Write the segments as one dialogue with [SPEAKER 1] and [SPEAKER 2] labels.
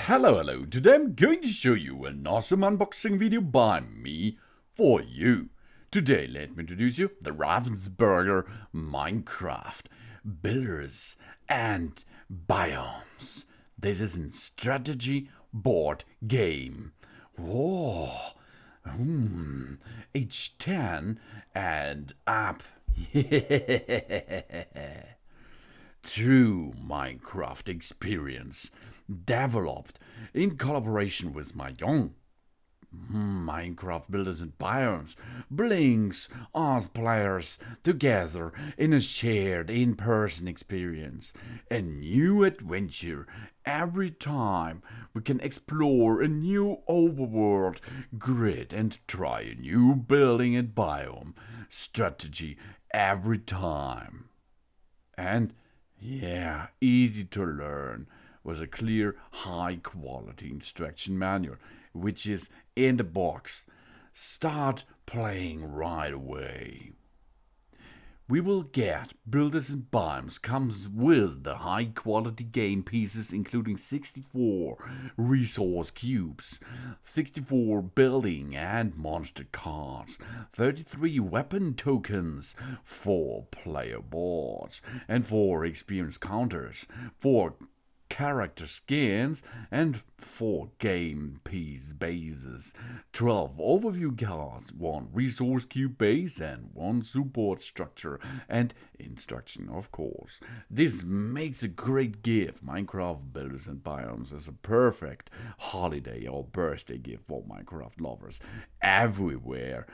[SPEAKER 1] Hello, today I'm going to show you an awesome unboxing video by me for you. Today let me introduce you the Ravensburger Minecraft Builders and Biomes. This is a strategy board game. Whoa, age 10 and up. True Minecraft experience developed in collaboration with Mojang. Minecraft Builders and Biomes brings us players together in a shared in-person experience, a new adventure every time we can explore a new overworld grid and try a new building and biome strategy every time. And yeah, easy to learn with a clear, high-quality instruction manual, which is in the box. Start playing right away. We will get Builders and Biomes comes with the high-quality game pieces including 64 resource cubes, 64 building and monster cards, 33 weapon tokens, 4 player boards, and 4 experience counters, 4 character skins, and 4 game piece bases, 12 overview cards, 1 resource cube base, and 1 support structure, and instruction, of course. This makes a great gift. Minecraft Builders and Biomes is a perfect holiday or birthday gift for Minecraft lovers everywhere.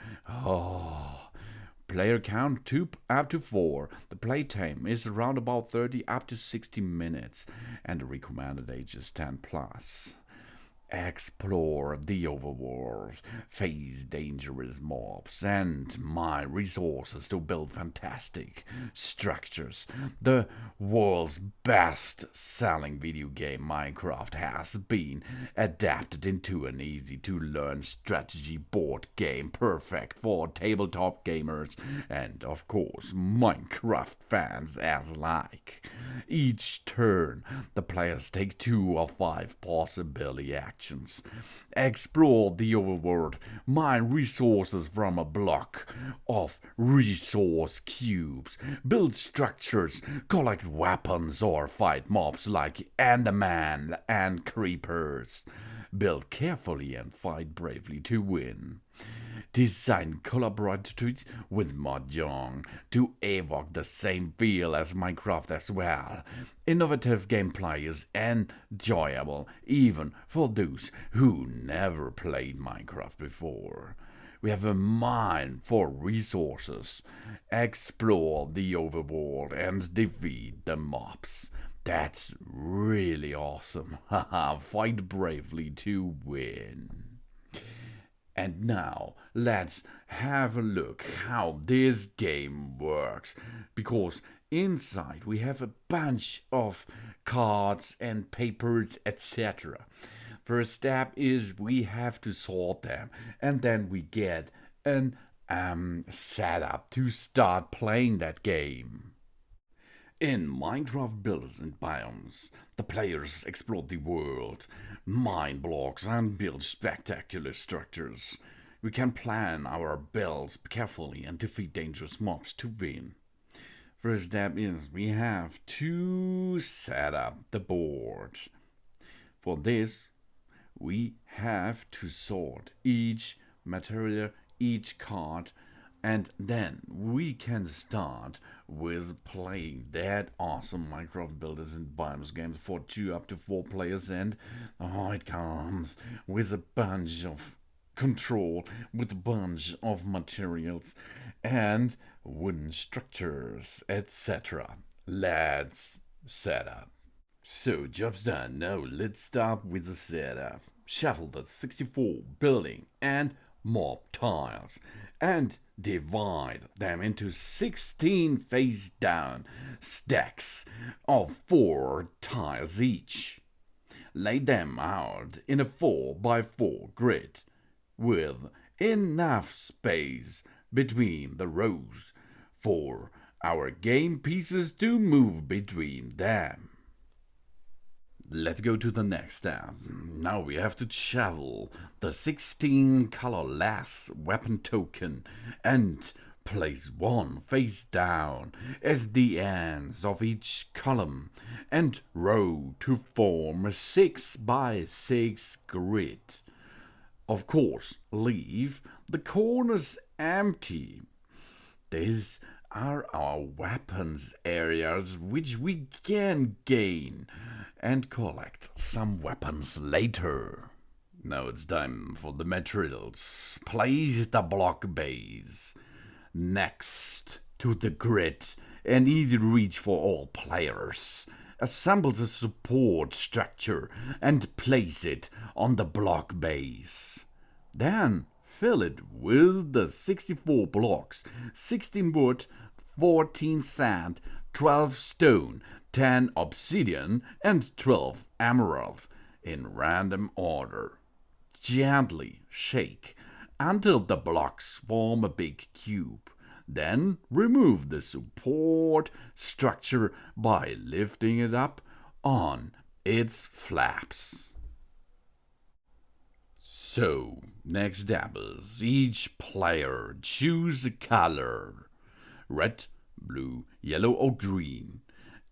[SPEAKER 1] Player count up to 4. The playtime is around about 30 up to 60 minutes, and the recommended age is 10 plus. Explore the overworld, face dangerous mobs, and mine resources to build fantastic structures. The world's best-selling video game Minecraft has been adapted into an easy-to-learn strategy board game perfect for tabletop gamers and, of course, Minecraft fans as alike. Each turn, the players take 2 of 5 possibility actions. Explore the overworld, mine resources from a block of resource cubes, build structures, collect weapons, or fight mobs like Enderman and creepers. Build carefully and fight bravely to win. Design collaboratively with Mojang to evoke the same feel as Minecraft as well. Innovative gameplay is enjoyable even for those who never played Minecraft before. We have a mine for resources. Explore the overworld and defeat the mobs. That's really awesome. Haha, fight bravely to win. And now, let's have a look how this game works, because inside we have a bunch of cards and papers, etc. First step is we have to sort them, and then we get an setup to start playing that game. In Minecraft Builders and Biomes, the players explore the world, mine blocks, and build spectacular structures. We can plan our builds carefully and defeat dangerous mobs to win. First step is we have to set up the board. For this, we have to sort each material, each card, and then we can start with playing that awesome Minecraft Builders and Biomes games for 2 up to 4 players, and it comes with a bunch of control, with a bunch of materials and wooden structures, etc. Let's set up. So, job's done. Now let's start with the setup. Shuffle the 64 building and mob tiles and divide them into 16 face down stacks of 4 tiles each. Lay them out in a 4x4 grid with enough space between the rows for our game pieces to move between them. let's go to the next step. Now we have to shovel the 16 colorless weapon token and place one face down as the ends of each column and row to form a 6 by 6 grid. Of course, leave the corners empty. These are our weapons areas which we can gain and collect some weapons later. Now it's time for the materials. Place the block base next to the grid and easy reach for all players. Assemble the support structure and place it on the block base. Then fill it with the 64 blocks, 16 wood, 14 sand, 12 stone, 10 obsidian, and 12 emerald in random order. Gently shake until the blocks form a big cube. Then remove the support structure by lifting it up on its flaps. So, next step is each player choose a color, red, blue, yellow or green,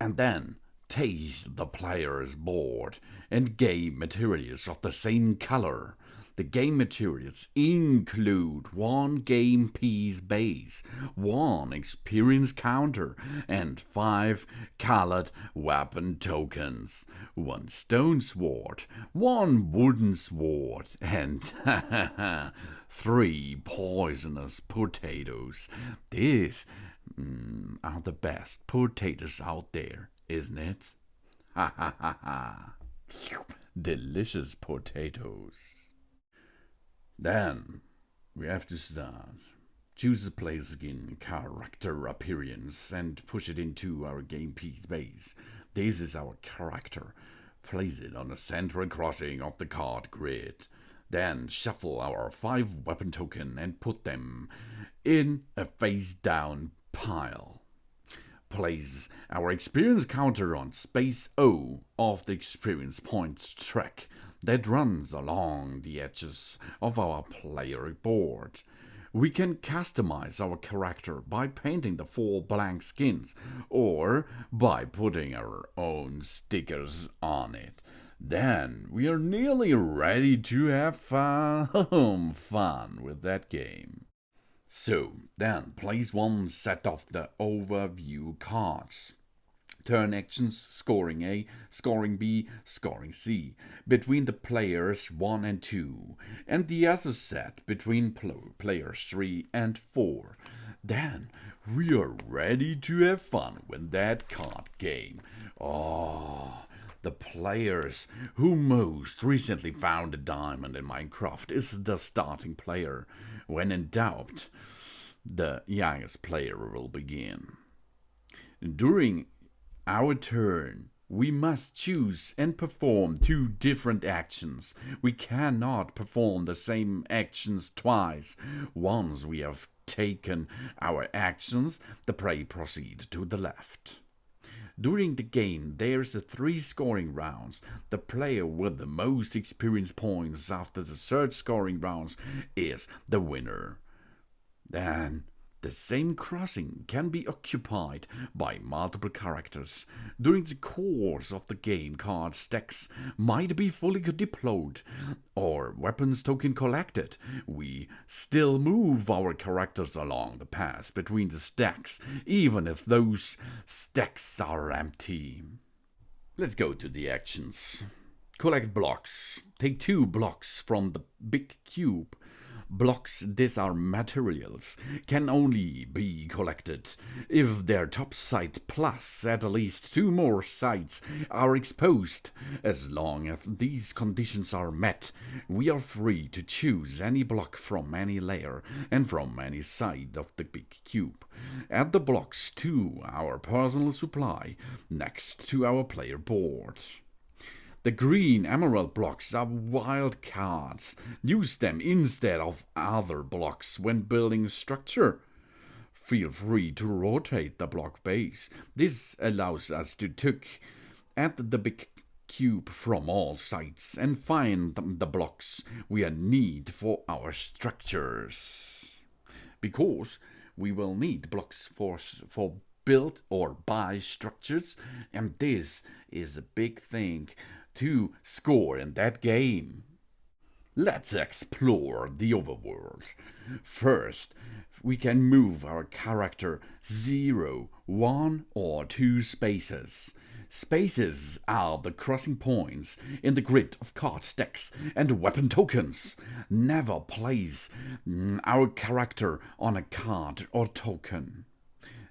[SPEAKER 1] and then taste the player's board and game materials of the same color. The game materials include 1 game piece base, 1 experience counter, and 5 colored weapon tokens, 1 stone sword, 1 wooden sword, and 3 poisonous potatoes. These are the best potatoes out there, isn't it? Ha ha ha ha. Delicious potatoes. Then we have to start. Choose a player skin, character appearance, and push it into our game piece base. This is our character. Place it on the central crossing of the card grid. Then shuffle our 5 weapon token and put them in a face down pile. Place our experience counter on space O of the experience points track that runs along the edges of our player board. We can customize our character by painting the 4 blank skins or by putting our own stickers on it. Then we are nearly ready to have fun with that game. So, then place 1 set of the overview cards. Turn actions, scoring A, scoring B, scoring C, between the players 1 and 2, and the other set between players 3 and 4. Then we are ready to have fun with that card game. Oh, the players who most recently found a diamond in Minecraft is the starting player. When in doubt, the youngest player will begin. During our turn, we must choose and perform 2 different actions. We cannot perform the same actions twice. Once we have taken our actions, the prey proceeds to the left. During the game, there's 3 scoring rounds. The player with the most experience points after the 3rd scoring rounds is the winner. Then the same crossing can be occupied by multiple characters. During the course of the game, card stacks might be fully deployed or weapons token collected. We still move our characters along the path between the stacks, even if those stacks are empty. Let's go to the actions. Collect blocks. Take 2 blocks from the big cube. Blocks, these are materials, can only be collected if their top side plus at least 2 more sides are exposed. As long as these conditions are met, we are free to choose any block from any layer and from any side of the big cube. Add the blocks to our personal supply next to our player board. The green emerald blocks are wild cards. Use them instead of other blocks when building a structure. Feel free to rotate the block base. This allows us to look at the big cube from all sides and find the blocks we need for our structures. Because we will need blocks for build or buy structures, and this is a big thing to score in that game. Let's explore the overworld. First, we can move our character 0, 1, or 2 spaces. Spaces are the crossing points in the grid of card stacks and weapon tokens. Never place our character on a card or token.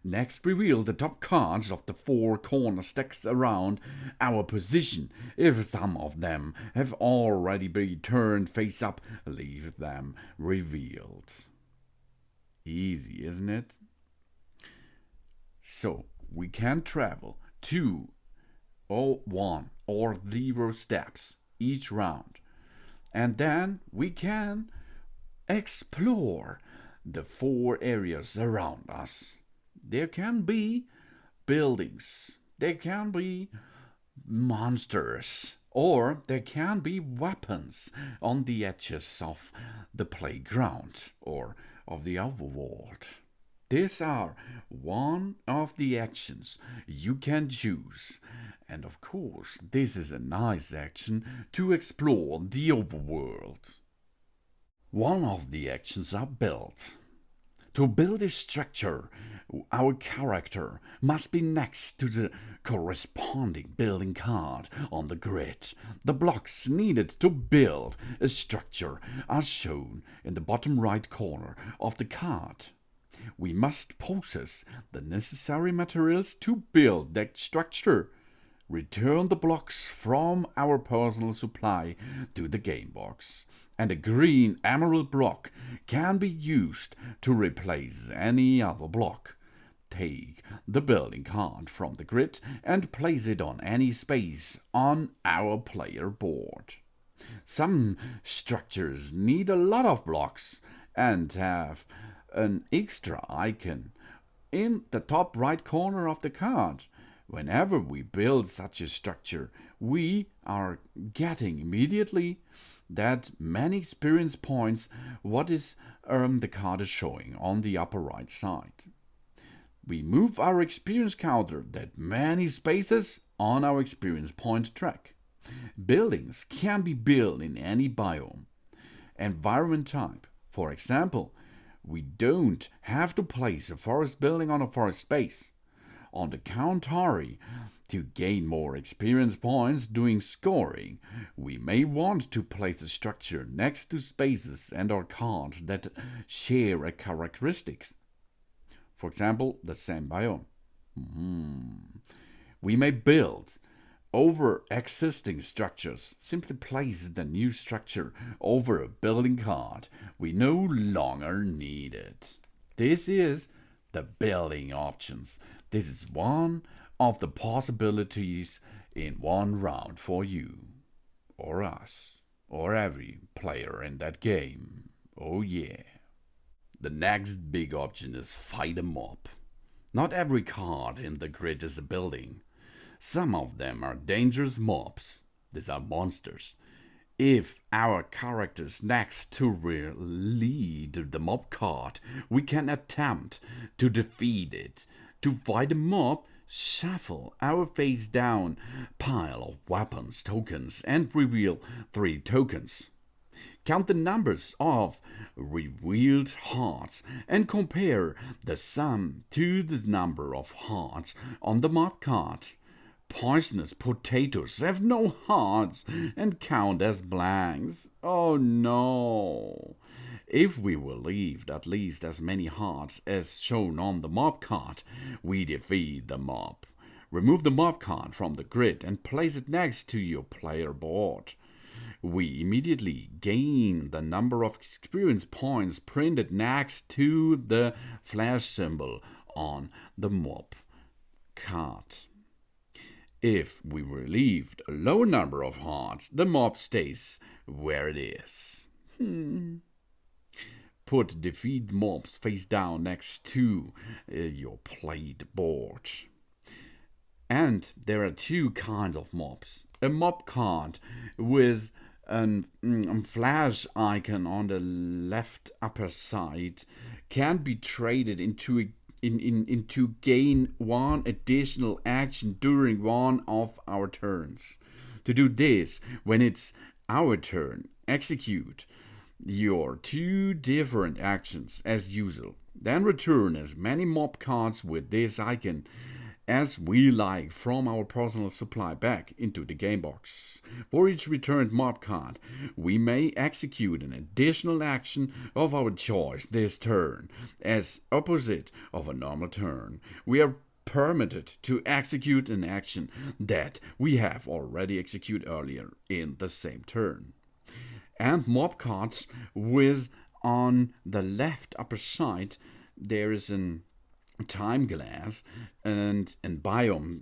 [SPEAKER 1] Next, reveal the top cards of the 4 corner stacks around our position. If some of them have already been turned face up, leave them revealed. Easy, isn't it? So, we can travel 2 or 1 or 0 steps each round. And then we can explore the 4 areas around us. There can be buildings, there can be monsters, or there can be weapons on the edges of the playground or of the overworld. These are one of the actions you can choose. And of course, this is a nice action to explore the overworld. One of the actions are build. To build a structure, our character must be next to the corresponding building card on the grid. The blocks needed to build a structure are shown in the bottom right corner of the card. We must possess the necessary materials to build that structure. Return the blocks from our personal supply to the game box, and a green emerald block can be used to replace any other block. Take the building card from the grid and place it on any space on our player board. Some structures need a lot of blocks and have an extra icon in the top right corner of the card. Whenever we build such a structure, we are getting immediately that many experience points what is the card is showing on the upper right side. We move our experience counter that many spaces on our experience point track. Buildings can be built in any biome, environment type. For example, we don't have to place a forest building on a forest space. On the contrary, to gain more experience points doing scoring, we may want to place a structure next to spaces and or cards that share a characteristics. For example, the same biome. We may build over existing structures. Simply place the new structure over a building card we no longer need it. This is the building options. This is one of the possibilities in one round for you, or us, or every player in that game. Oh yeah. The next big option is fight a mob. Not every card in the grid is a building. Some of them are dangerous mobs. These are monsters. If our characters next to lead the mob card, we can attempt to defeat it. To fight a mob, shuffle our face down pile of weapons tokens and reveal 3 tokens. Count the numbers of revealed hearts and compare the sum to the number of hearts on the mob card. Poisonous potatoes have no hearts and count as blanks. Oh no! If we relieved at least as many hearts as shown on the mob card, we defeat the mob. Remove the mob card from the grid and place it next to your player board. We immediately gain the number of experience points printed next to the flash symbol on the mob card. If we relieved a low number of hearts, the mob stays where it is. Put defeat mobs face down next to your played board. And there are two kinds of mobs. A mob card with a flash icon on the left upper side can be traded into gain one additional action during one of our turns. To do this, when it's our turn, execute your two different actions as usual. Then return as many mob cards with this icon as we like from our personal supply back into the game box. For each returned mob card, we may execute an additional action of our choice this turn, as opposite of a normal turn. We are permitted to execute an action that we have already executed earlier in the same turn. And mob cards with on the left upper side there is an time glass and biome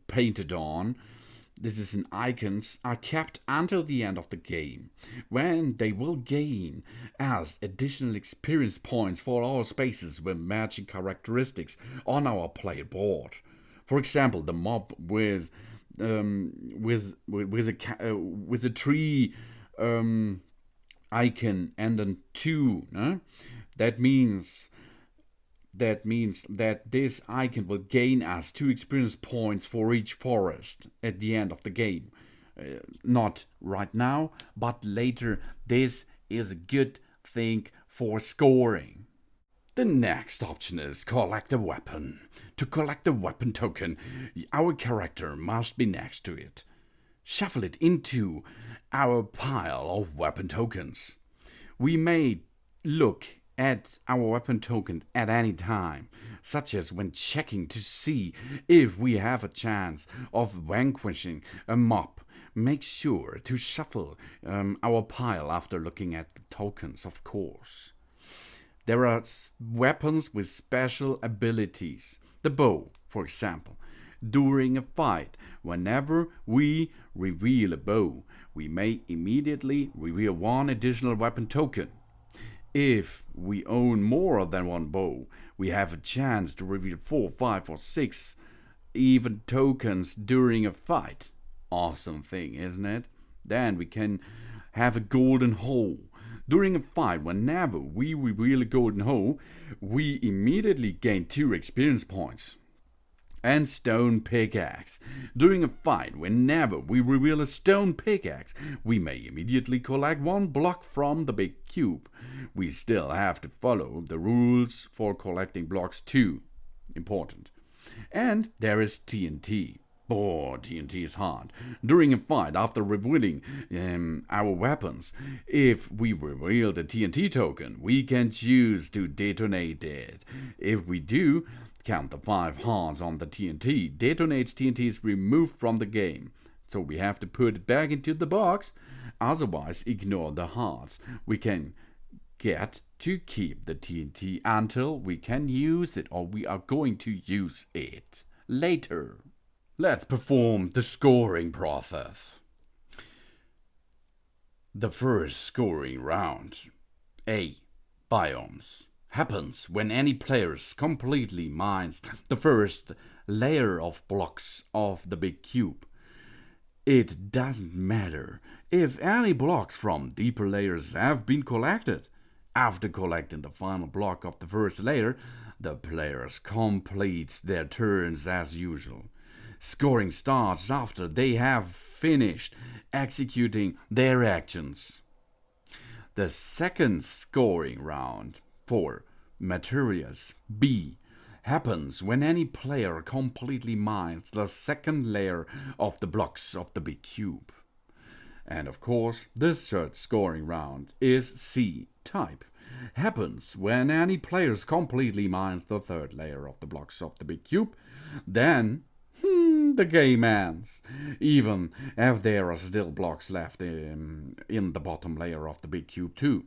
[SPEAKER 1] painted on. This is an icons are kept until the end of the game, when they will gain as additional experience points for all spaces with matching characteristics on our player board. For example, the mob with a tree icon and then two. No? That means that this icon will gain us 2 experience points for each forest at the end of the game. Not right now, but later. This is a good thing for scoring. The next option is collect a weapon. To collect a weapon token, our character must be next to it. Shuffle it into our pile of weapon tokens. We may look at our weapon token at any time, such as when checking to see if we have a chance of vanquishing a mob. Make sure to shuffle our pile after looking at the tokens, of course. There are weapons with special abilities. The bow, for example. During a fight, whenever we reveal a bow, we may immediately reveal one additional weapon token. If we own more than one bow, we have a chance to reveal 4, 5, or 6 even tokens during a fight. Awesome thing, isn't it? Then we can have a golden hoe. During a fight, whenever we reveal a golden hoe, we immediately gain 2 experience points. And stone pickaxe. During a fight, whenever we reveal a stone pickaxe, we may immediately collect 1 block from the big cube. We still have to follow the rules for collecting blocks too. Important. And there is TNT. Oh, TNT is hard. During a fight, after revealing our weapons, if we reveal the TNT token, we can choose to detonate it. If we do, count the 5 hearts on the TNT. Detonates TNT is removed from the game. So we have to put it back into the box. Otherwise, ignore the hearts. We can get to keep the TNT until we can use it, or we are going to use it later. Let's perform the scoring process. The first scoring round. A. Biomes. Happens when any player completely mines the first layer of blocks of the big cube. It doesn't matter if any blocks from deeper layers have been collected. After collecting the final block of the first layer, the players complete their turns as usual. Scoring starts after they have finished executing their actions. The second scoring round for materials B happens when any player completely mines the second layer of the blocks of the big cube. And of course, the third scoring round is C type. Happens when any players completely mines the third layer of the blocks of the big cube. Then the game ends, even if there are still blocks left in the bottom layer of the big cube too.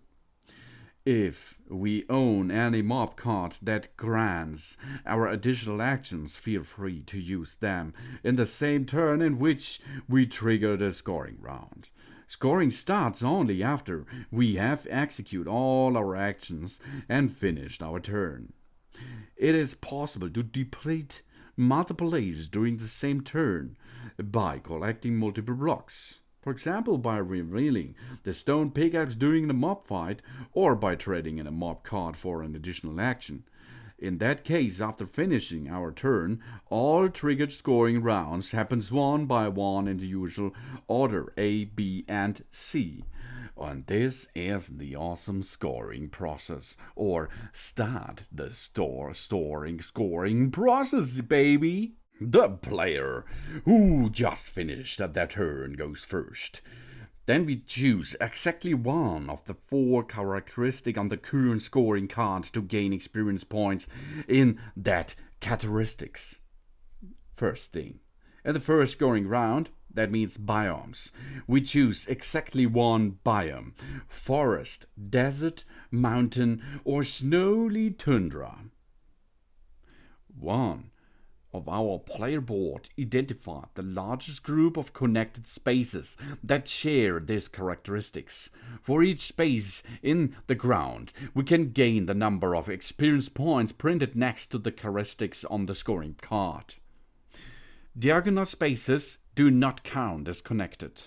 [SPEAKER 1] If we own any mob card that grants our additional actions, feel free to use them in the same turn in which we trigger the scoring round. Scoring starts only after we have executed all our actions and finished our turn. It is possible to deplete multiple layers during the same turn by collecting multiple blocks. For example, by revealing the stone pickaxe during the mob fight, or by trading in a mob card for an additional action. In that case, after finishing our turn, all triggered scoring rounds happens one by one in the usual order A, B, and C. And this is the awesome scoring process, or start the scoring process, baby. The player who just finished at their turn goes first. Then we choose exactly one of the 4 characteristics on the current scoring card to gain experience points in that characteristics. First thing. In the first scoring round, that means biomes, we choose exactly one biome: forest, desert, mountain, or snowy tundra. One of our player board identified the largest group of connected spaces that share these characteristics. For each space in the ground, we can gain the number of experience points printed next to the characteristics on the scoring card. Diagonal spaces do not count as connected.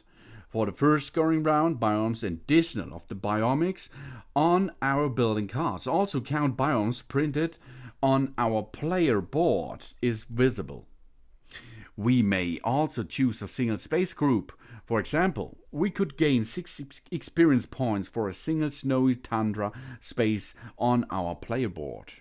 [SPEAKER 1] For the first scoring round, biomes additional of the biomics on our building cards also count. Biomes printed on our player board is visible. We may also choose a single space group. For example, we could gain 6 experience points for a single snowy tundra space on our player board.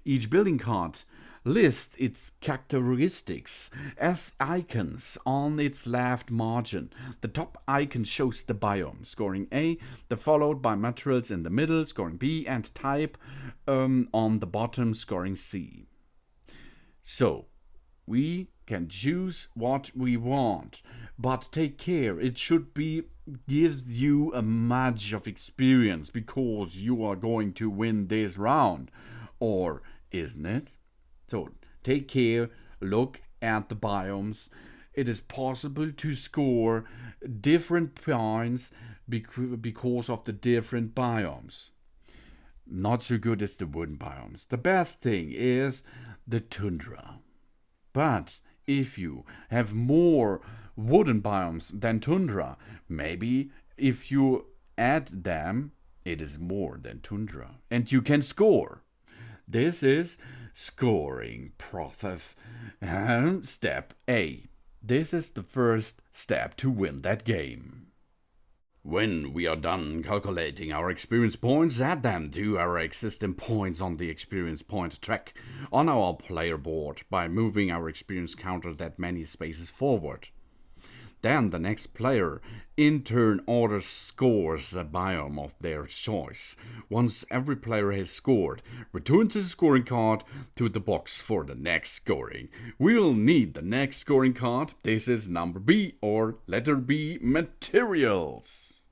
[SPEAKER 1] Each building card lists its characteristics as icons on its left margin. The top icon shows the biome, scoring A, followed by materials in the middle, scoring B, and type on the bottom, scoring C. So, we can choose what we want, but take care, it should be gives you a much of experience because you are going to win this round, or isn't it? So take care, look at the biomes. It is possible to score different points because of the different biomes. Not so good as the wooden biomes. The best thing is the tundra. But if you have more wooden biomes than tundra, maybe if you add them, it is more than tundra. And you can score. This is scoring process. Step A. This is the first step to win that game. When we are done calculating our experience points, add them to our existing points on the experience point track on our player board by moving our experience counter that many spaces forward. Then the next player in turn orders scores a biome of their choice. Once every player has scored, return the scoring card to the box for the next scoring. We will need the next scoring card. This is number B, or letter B, materials.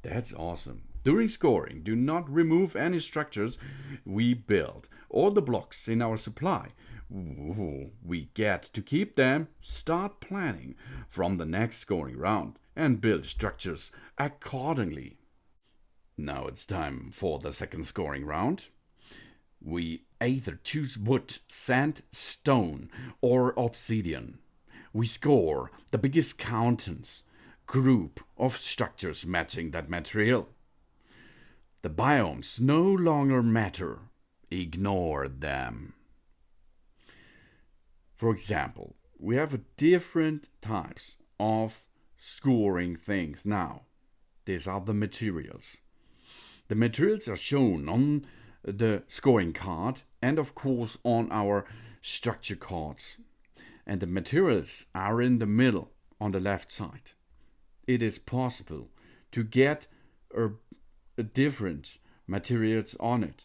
[SPEAKER 1] That's awesome. During scoring, do not remove any structures we build or the blocks in our supply. We get to keep them. Start planning from the next scoring round and build structures accordingly. Now it's time for the second scoring round. We either choose wood, sand, stone, or obsidian. We score the biggest countenance group of structures matching that material. The biomes no longer matter. Ignore them. For example, we have different types of scoring things now. These are the materials. The materials are shown on the scoring card and of course on our structure cards. And the materials are in the middle on the left side. It is possible to get different materials on it.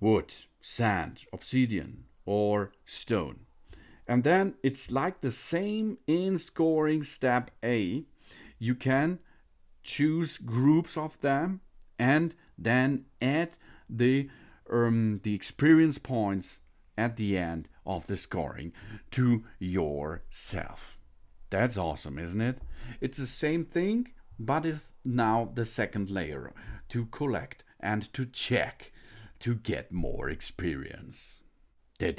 [SPEAKER 1] Wood, sand, obsidian, or stone. And then it's like the same in scoring step A. You can choose groups of them and then add the experience points at the end of the scoring to yourself. That's awesome, isn't it? It's the same thing, but it's now the second layer to collect and to check to get more experience. The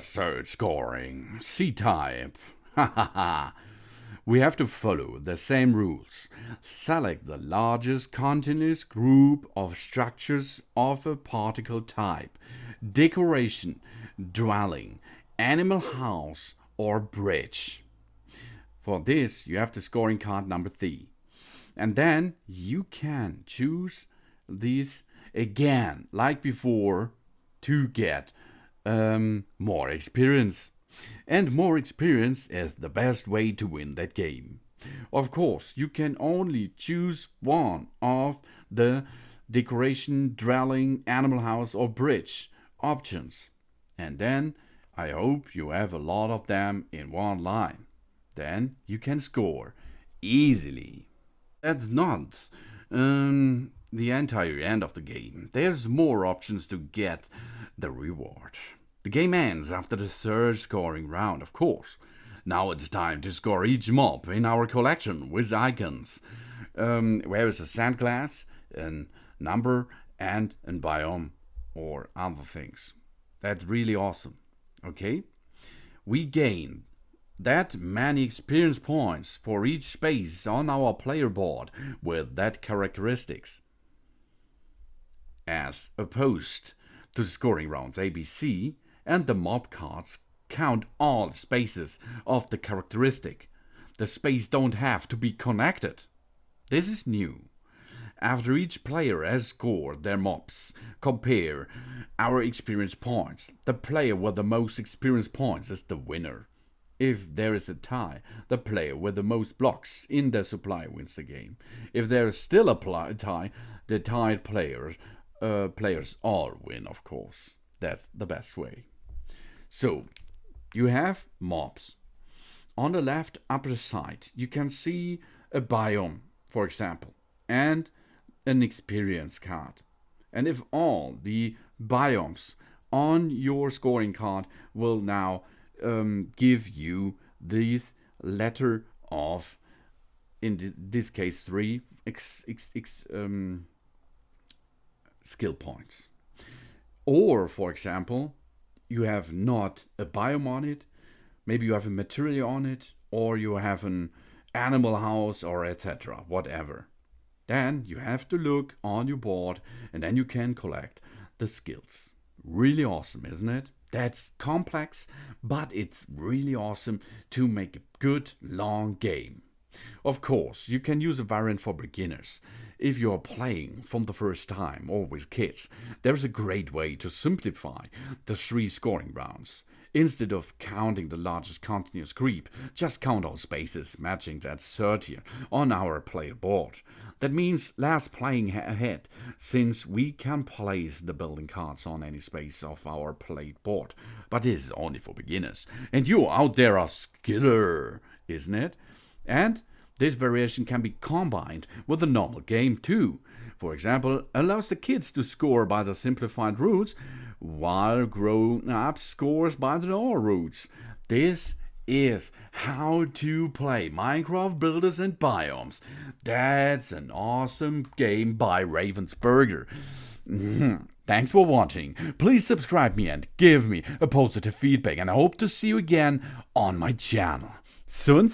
[SPEAKER 1] third scoring. C-type. We have to follow the same rules. Select the largest continuous group of structures of a particle type. Decoration, dwelling, animal house, or bridge. For this, you have the scoring card number 3. And then you can choose these again, like before, to get more experience. And more experience is the best way to win that game. Of course, you can only choose one of the decoration, dwelling, animal house, or bridge options. And then I hope you have a lot of them in one line. Then you can score easily. That's not the entire end of the game. There's more options to get the reward. The game ends after the third scoring round, of course. Now it's time to score each mob in our collection with icons. Where is a sandglass, a number, and a biome, or other things. That's really awesome. Okay? We gain that many experience points for each space on our player board with that characteristics. As opposed to the scoring rounds ABC, and the mob cards count all spaces of the characteristic. The space don't have to be connected. This is new. After each player has scored their mobs, compare our experience points. The player with the most experience points is the winner. If there is a tie, the player with the most blocks in the supply wins the game. If there is still a tie, the tied players all win, of course. That's the best way. So, you have mobs. On the left upper side, you can see a biome, for example, and an experience card. And if all the biomes on your scoring card will now give you this letter of, in this case, 3 skill points. Or, for example, you have not a biome on it, maybe you have a material on it, or you have an animal house, or etc., whatever. Then you have to look on your board, and then you can collect the skills. Really awesome, isn't it? That's complex, but it's really awesome to make a good, long game. Of course, you can use a variant for beginners. If you are playing from the first time or with kids, there's a great way to simplify the 3 scoring rounds. Instead of counting the largest continuous group, just count all spaces matching that 30 on our player board. That means less playing ahead, since we can place the building cards on any space of our played board. But this is only for beginners. And you out there are skiller, isn't it? And this variation can be combined with the normal game too. For example, allows the kids to score by the simplified routes, while grown-ups scores by the normal routes. This is how to play Minecraft Builders and Biomes. That's an awesome game by Ravensburger. Thanks for watching. Please subscribe me and give me a positive feedback, and I hope to see you again on my channel. Soon.